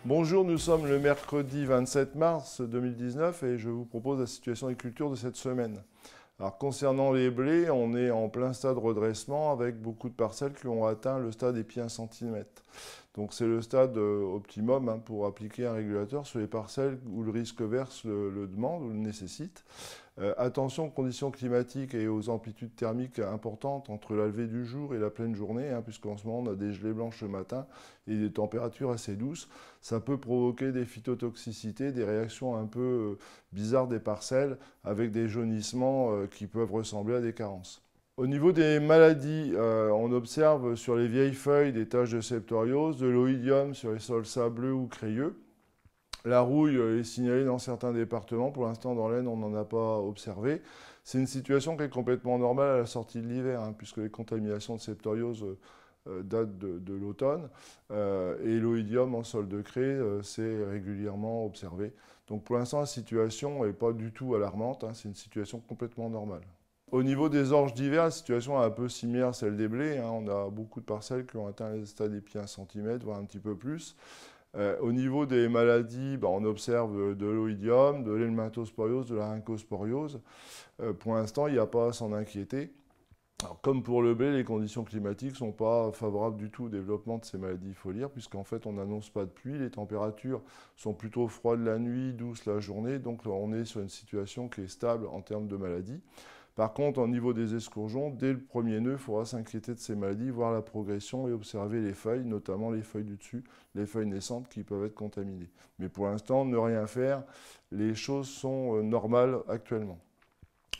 Bonjour, nous sommes le mercredi 27 mars 2019 et je vous propose la situation des cultures de cette semaine. Alors concernant les blés, on est en plein stade de redressement avec beaucoup de parcelles qui ont atteint le stade épi 1 cm. Donc c'est le stade optimum pour appliquer un régulateur sur les parcelles où le risque vert le demande ou le nécessite. Attention aux conditions climatiques et aux amplitudes thermiques importantes entre la levée du jour et la pleine journée, puisqu'en ce moment on a des gelées blanches le matin et des températures assez douces. Ça peut provoquer des phytotoxicités, des réactions un peu bizarres des parcelles avec des jaunissements qui peuvent ressembler à des carences. Au niveau des maladies, on observe sur les vieilles feuilles des taches de septoriose, de l'oïdium sur les sols sableux ou crayeux. La rouille est signalée dans certains départements. Pour l'instant, dans l'Aisne, on n'en a pas observé. C'est une situation qui est complètement normale à la sortie de l'hiver, puisque les contaminations de septoriose datent de l'automne. Et l'oïdium en sol de craie, c'est régulièrement observé. Donc pour l'instant, la situation n'est pas du tout alarmante. C'est une situation complètement normale. Au niveau des orges d'hiver, la situation est un peu similaire à celle des blés. On a beaucoup de parcelles qui ont atteint les stades épi 1 cm, voire un petit peu plus. Au niveau des maladies, on observe de l'oïdium, de l'helminthosporiose, de la rhynchosporiose. Pour l'instant, il n'y a pas à s'en inquiéter. Alors, comme pour le blé, les conditions climatiques ne sont pas favorables du tout au développement de ces maladies foliaires, puisqu'en fait, on n'annonce pas de pluie, les températures sont plutôt froides la nuit, douces la journée, donc on est sur une situation qui est stable en termes de maladies. Par contre, au niveau des escourgeons, dès le premier nœud, il faudra s'inquiéter de ces maladies, voir la progression et observer les feuilles, notamment les feuilles du dessus, les feuilles naissantes qui peuvent être contaminées. Mais pour l'instant, ne rien faire, les choses sont normales actuellement.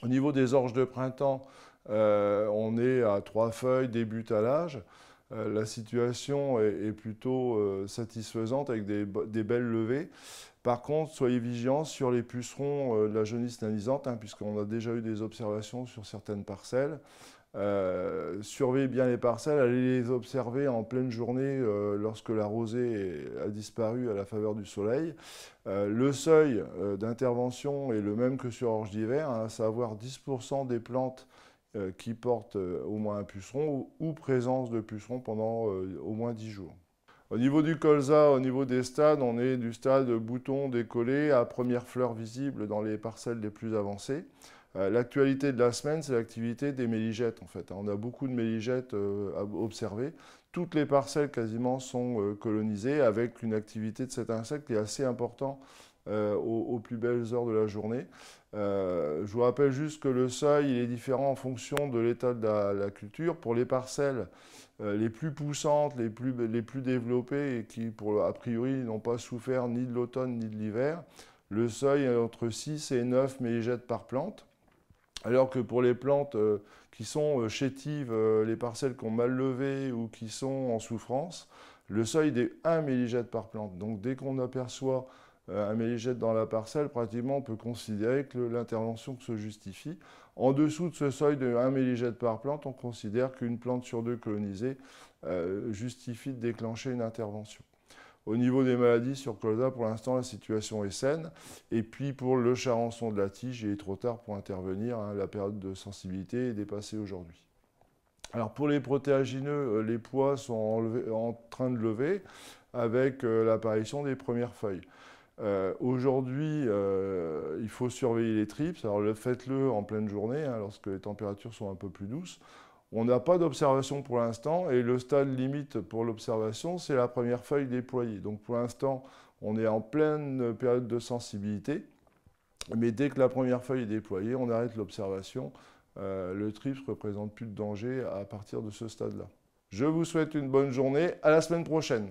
Au niveau des orges de printemps, on est à 3 feuilles, début talage. La situation est plutôt satisfaisante avec des belles levées. Par contre, soyez vigilants sur les pucerons de la jaunisse nanisante, puisqu'on a déjà eu des observations sur certaines parcelles. Surveillez bien les parcelles, allez les observer en pleine journée lorsque la rosée a disparu à la faveur du soleil. Le seuil d'intervention est le même que sur orge d'hiver, à savoir 10% des plantes qui portent au moins un puceron ou présence de pucerons pendant au moins 10 jours. Au niveau du colza, au niveau des stades, on est du stade bouton décollé à première fleur visible dans les parcelles les plus avancées. L'actualité de la semaine, c'est l'activité des méligettes en fait. On a beaucoup de méligettes à observer. Toutes les parcelles quasiment sont colonisées avec une activité de cet insecte qui est assez important aux plus belles heures de la journée. Je vous rappelle juste que le seuil il est différent en fonction de l'état de la culture. Pour les parcelles les plus poussantes, les plus développées et qui, a priori, n'ont pas souffert ni de l'automne ni de l'hiver, le seuil est entre 6 et 9 méligettes par plante. Alors que pour les plantes qui sont chétives, les parcelles qui ont mal levé ou qui sont en souffrance, le seuil est 1 méligette par plante. Donc dès qu'on aperçoit un méligette dans la parcelle, pratiquement on peut considérer que l'intervention se justifie. En dessous de ce seuil de 1 méligette par plante, on considère qu'une plante sur 2 colonisée justifie de déclencher une intervention. Au niveau des maladies sur colza, pour l'instant, la situation est saine. Et puis pour le charançon de la tige, il est trop tard pour intervenir. La période de sensibilité est dépassée aujourd'hui. Alors pour les protéagineux, les pois sont en train de lever avec l'apparition des premières feuilles. Aujourd'hui, il faut surveiller les trips. Alors faites-le en pleine journée, lorsque les températures sont un peu plus douces. On n'a pas d'observation pour l'instant et le stade limite pour l'observation, c'est la première feuille déployée. Donc pour l'instant, on est en pleine période de sensibilité. Mais dès que la première feuille est déployée, on arrête l'observation. Le trips ne représente plus de danger à partir de ce stade-là. Je vous souhaite une bonne journée. À la semaine prochaine.